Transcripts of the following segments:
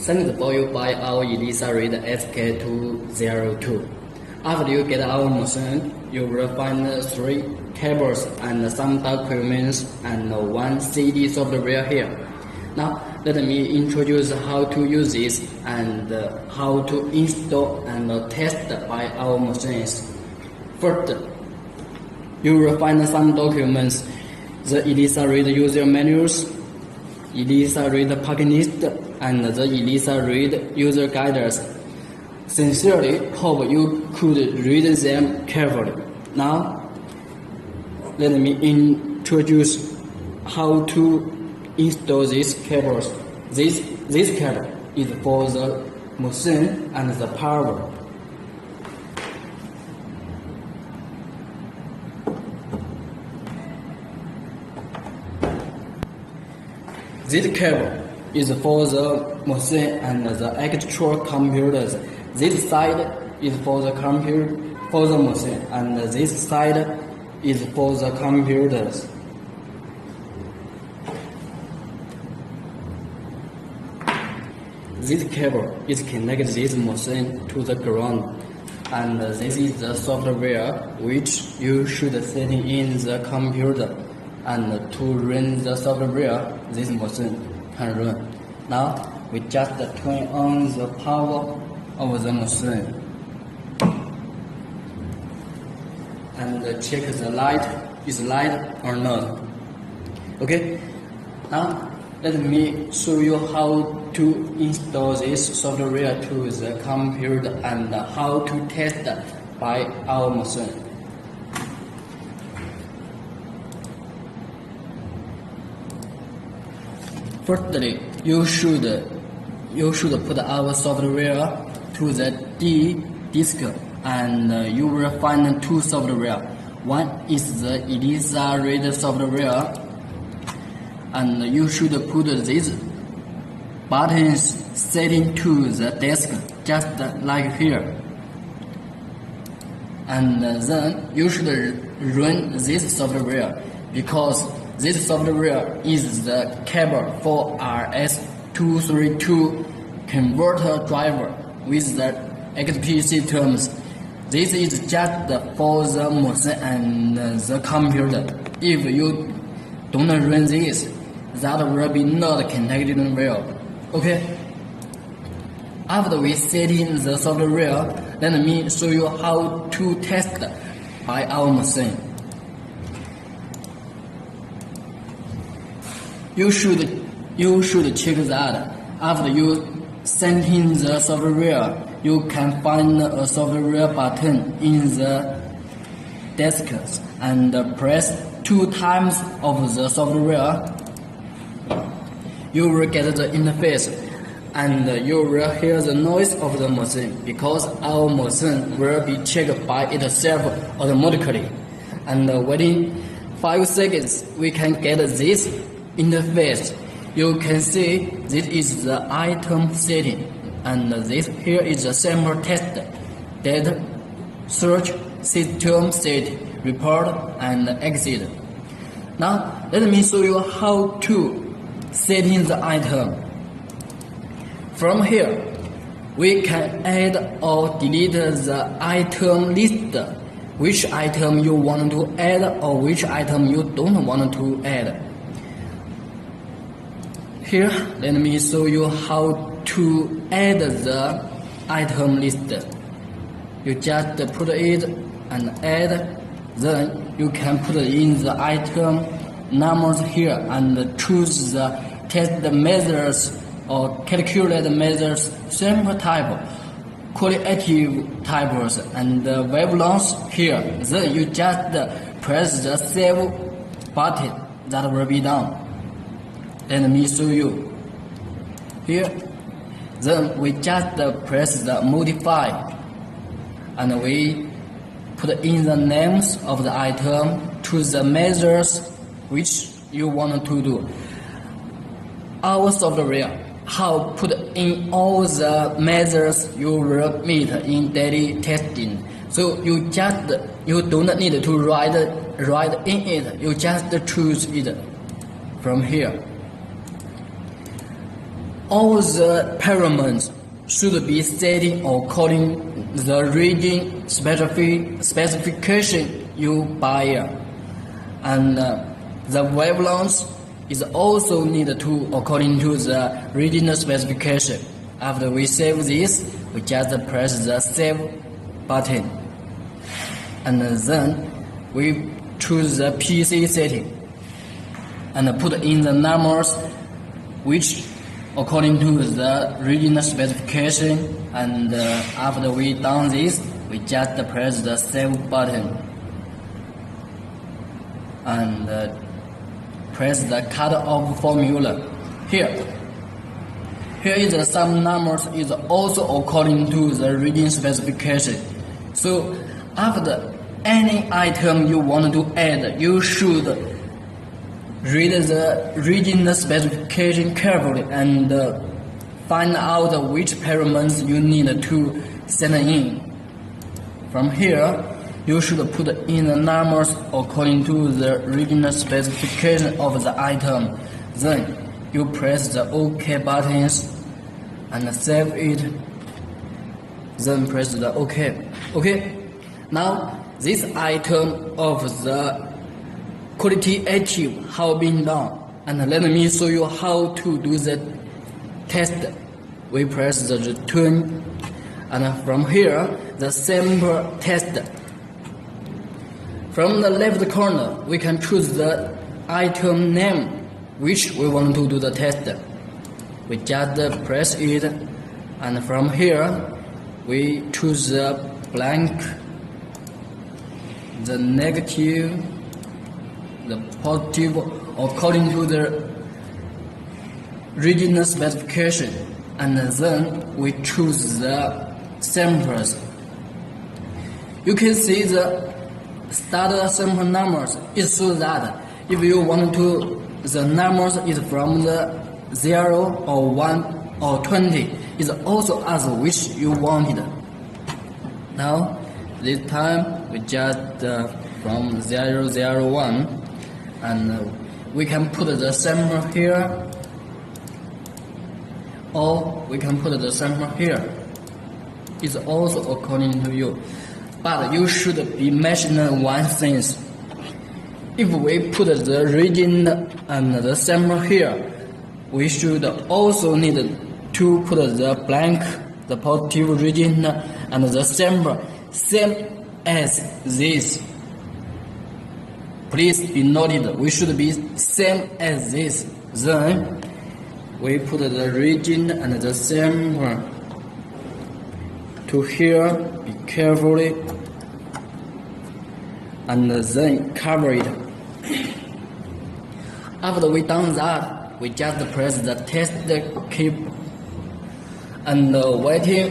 Sent for you by our Elisa read SK202. After you get our machine, you will find 3 cables and some documents and 1 CD software here. Now, let me introduce how to use this and how to install and test by our machines. First, you will find some documents: the Elisa read user manuals, Elisa read packing list, and the Elisa read user guides. Sincerely hope you could read them carefully. Now, let me introduce how to install these cables. This cable is for the machine and the power. This cable is for the machine and the actual computers. This side is for the machine, and this side is for the computers. This cable is connected this machine to the ground, and this is the software which you should set in the computer, and to run the software this machine can run. Now we just turn on the power of the machine and check the light is light or not. Okay, now let me show you how to install this software to the computer and how to test by our machine. Firstly, you should put our software to the D disk, and you will find 2 software. One is the Elisa read software, and you should put these buttons setting to the desk just like here, and then you should run this software because this software is the cable for RS232 converter driver with the XPC terms. This is just for the machine and the computer. If you don't run this, that will be not connected well. Okay? After we set in the software, let me show you how to test by our machine. You should check that after you send in the software, you can find a software button in the desk and press 2 times of the software. You will get the interface and you will hear the noise of the machine because our machine will be checked by itself automatically. And within 5 seconds, we can get this interface. You can see this is the item setting, and this here is the sample test, data, search, system set, report, and exit. Now let me show you how to set in the item. From here, we can add or delete the item list, which item you want to add or which item you don't want to add. Here, let me show you how to add the item list. You just put it and add, then you can put in the item numbers here and choose the test measures or calculate measures, sample type, qualitative types, and wavelengths here. Then you just press the save button. That will be done. Let me show you here. Then we just press the modify and we put in the names of the item, choose the measures which you want to do. Our software how put in all the measures you will meet in daily testing. So you don't need to write in it. You just choose it from here. all the parameters should be set according the region specification you buy, and the wavelength is also needed to according to the regional specification. After we save this, we just press the save button, and then we choose the PC setting and put in the numbers which according to the regional specification, and after we done this, we just press the save button and press the cut off formula. Here is some numbers is also according to the region specification. So after any item you want to add, you should read the region specification carefully and find out which parameters you need to send in. From here, you should put in the numbers according to the regional specification of the item. Then you press the OK buttons and save it. Then press the OK. Okay. Now this item of the quality active have been done, and let me show you how to do the test. We press the return, and from here the sample test. From the left corner we can choose the item name which we want to do the test. We just press it, and from here we choose the blank, the negative, the positive according to the regional specification, and then we choose the samples. You can see the start sample numbers is so that if you want to, the numbers is from the 0 or 1 or 20 is also as which you wanted. Now this time we just from 001, and we can put the sample here, or we can put the sample here. It's also according to you, but you should be mentioning one thing. If we put the region and the sample here, we should also need to put the blank, the positive region, and the sample same as this. Please be noted, we should be same as this. Then we put the region and the sample to here, be carefully, and then cover it. After we done that, we just press the test key and waiting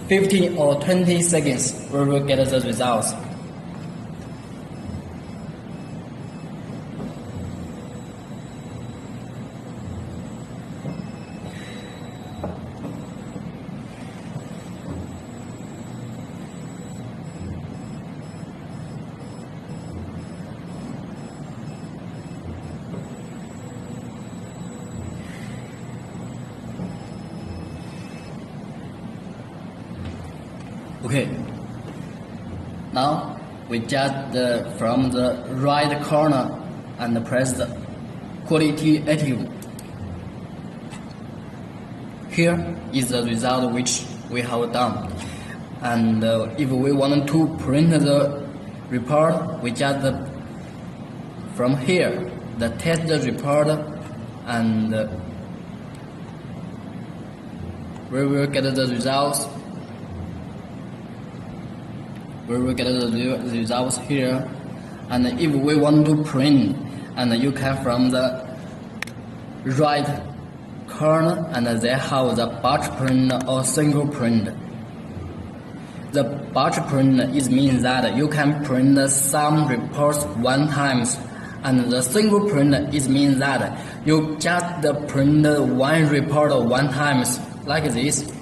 15 or 20 seconds, we will get the results. Okay, now we just from the right corner and press the quality active. Here is the result which we have done, and if we want to print the report, we just from here the test report, and we will get the results. We will get the results here, and if we want to print, and you can from the right corner, and they have the batch print or single print. The batch print is means that you can print some reports one times, and the single print is means that you just print one report one times, like this.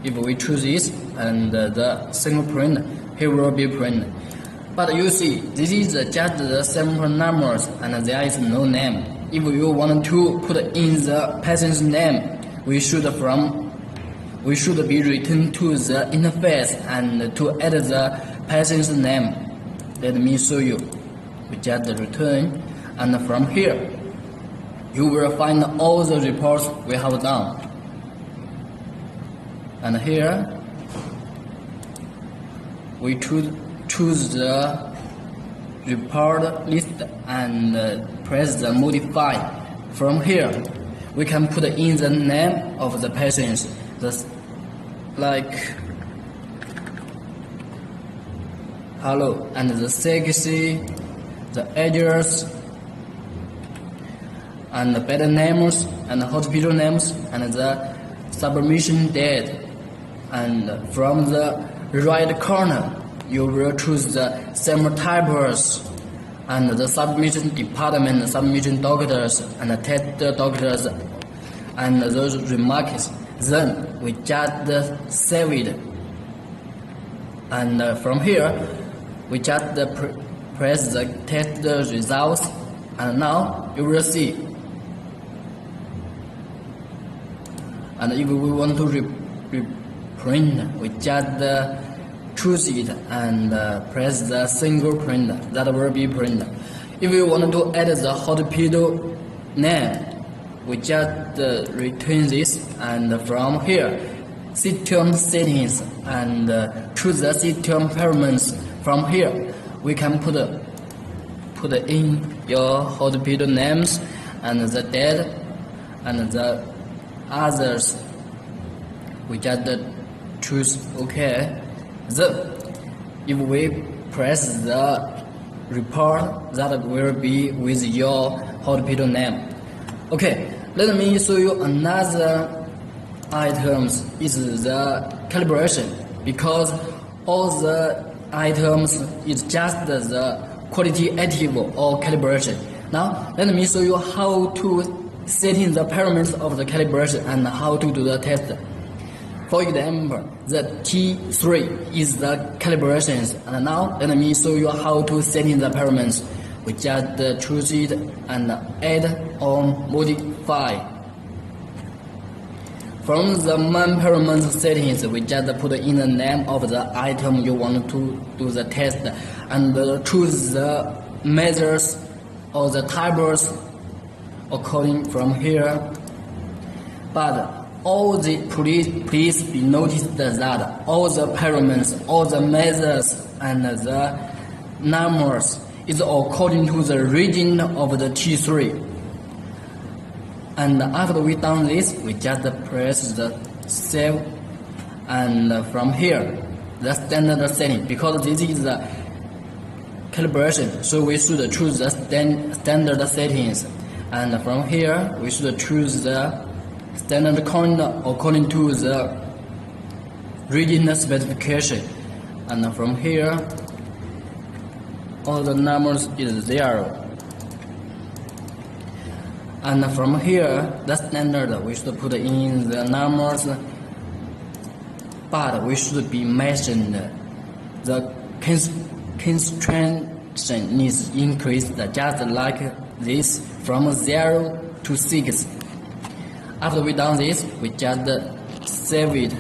If we choose this, and the single print, here will be printed. But you see, this is just the sample numbers, and there is no name. If you want to put in the patient's name, we should be returned to the interface and to add the patient's name. Let me show you. We just return, and from here you will find all the reports we have done. And here we choose the report list and press the modify. From here we can put in the name of the patients, like hello, and the sexy, the address, and the bed names, and the hospital names, and the submission date. And from the right corner you will choose the sample types and the submission department, submission doctors, and the test doctors, and those remarks. Then we just save it, and from here we just press the test results, and now you will see. And if we want to reprint, we just choose it and press the single print. That will be print. If we want to add the hospital name, we just return this, and from here system settings and choose the system parameters. From here we can put in your hospital names and the date and the others. We just choose OK. Then if we press the report, that will be with your hospital name. Okay, let me show you another items. Is the calibration, because all the items is just the qualitative or calibration. Now let me show you how to set in the parameters of the calibration and how to do the test. For example, the T3 is the calibrations, and now let me show you how to set in the parameters. We just choose it and add or modify. From the main parameter settings, we just put in the name of the item you want to do the test, and choose the measures or the types according from here. But all the please be noticed that all the parameters, all the measures, and the numbers is according to the region of the T3. And after we done this, we just press the save, and from here the standard setting, because this is the calibration, so we should choose the standard settings. And from here we should choose the standard count according to the region specification. And from here all the numbers is 0. And from here the standard we should put in the numbers, but we should be mentioned the constraint is increased just like this from 0 to 6. After we done this, we just save it,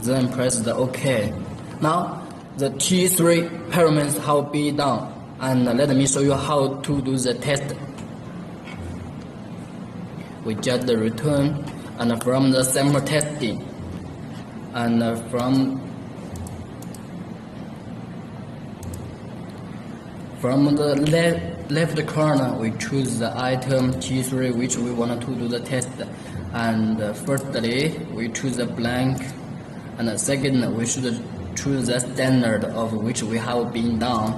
then press the OK. Now the T3 parameters have been done, and let me show you how to do the test. We just return, and from the sample testing, and from the left corner we choose the item T3 which we want to do the test. And firstly we choose a blank, and second we should choose the standard of which we have been done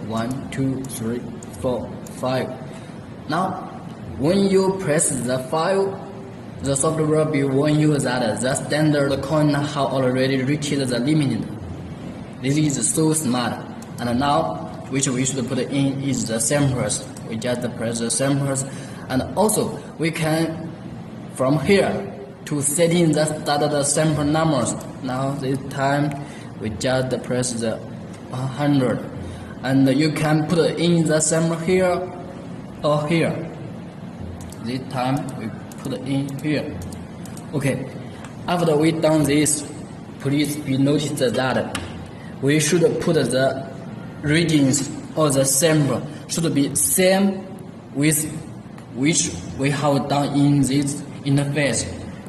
1, 2, 3, 4, 5. Now when you press the 5, the software will be warn you that the standard coin have already reached the limit. This is so smart. And now which we should put in is the samples. We just press the samples, and also we can from here to set in the started sample numbers. Now this time we just press the 100, and you can put in the sample here or here. This time we put in here. Okay, after we done this, please be noticed that we should put the readings or the sample should be same with which we have done in this interface.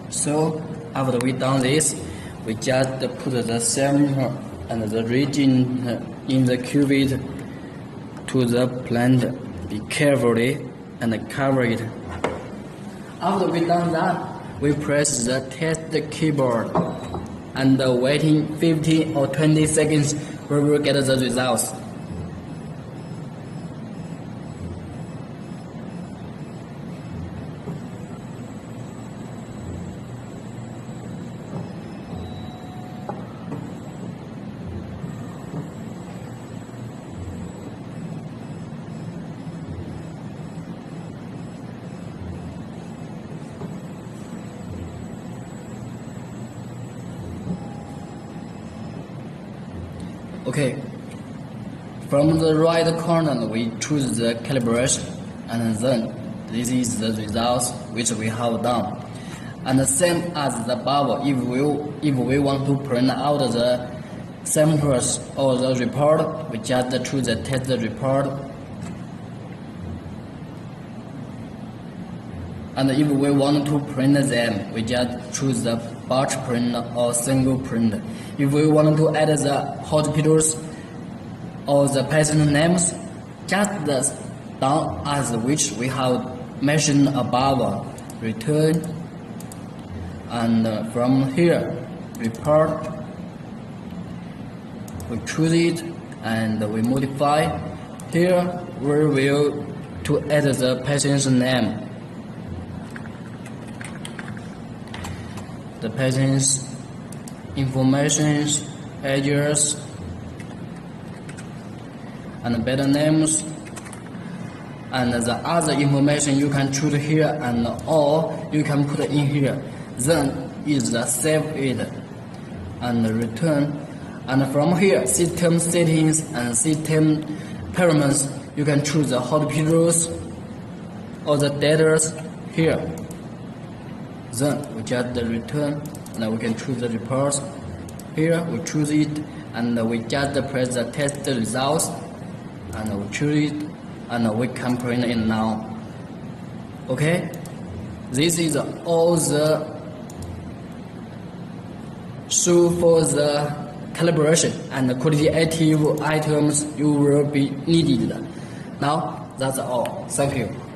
So after we done this, we just put the sample and the reagent in the cuvette to the plant. Be carefully and cover it. After we done that, we press the test keyboard and waiting 15 or 20 seconds, we will get the results. Okay, from the right corner we choose the calibration, and then this is the results which we have done. And the same as the above, if we want to print out the samples or the report, we just choose the test report. And if we want to print them, we just choose the batch print or single print. If we want to add the hospitals or the patient names, just done as which we have mentioned above. Return, and from here, report. We choose it and we modify. Here we will to add the patient's name. The patient's information, address, and better names, and the other information you can choose here and or you can put in here. Then is the save it and return. And from here, system settings and system parameters, you can choose the hospitals or the data here. Then we just return, and we can choose the reports. Here we choose it, and we just press the test results, and we choose it, and we can print it now. Okay, this is all the show for the calibration and qualitative items you will be needed. Now that's all. Thank you.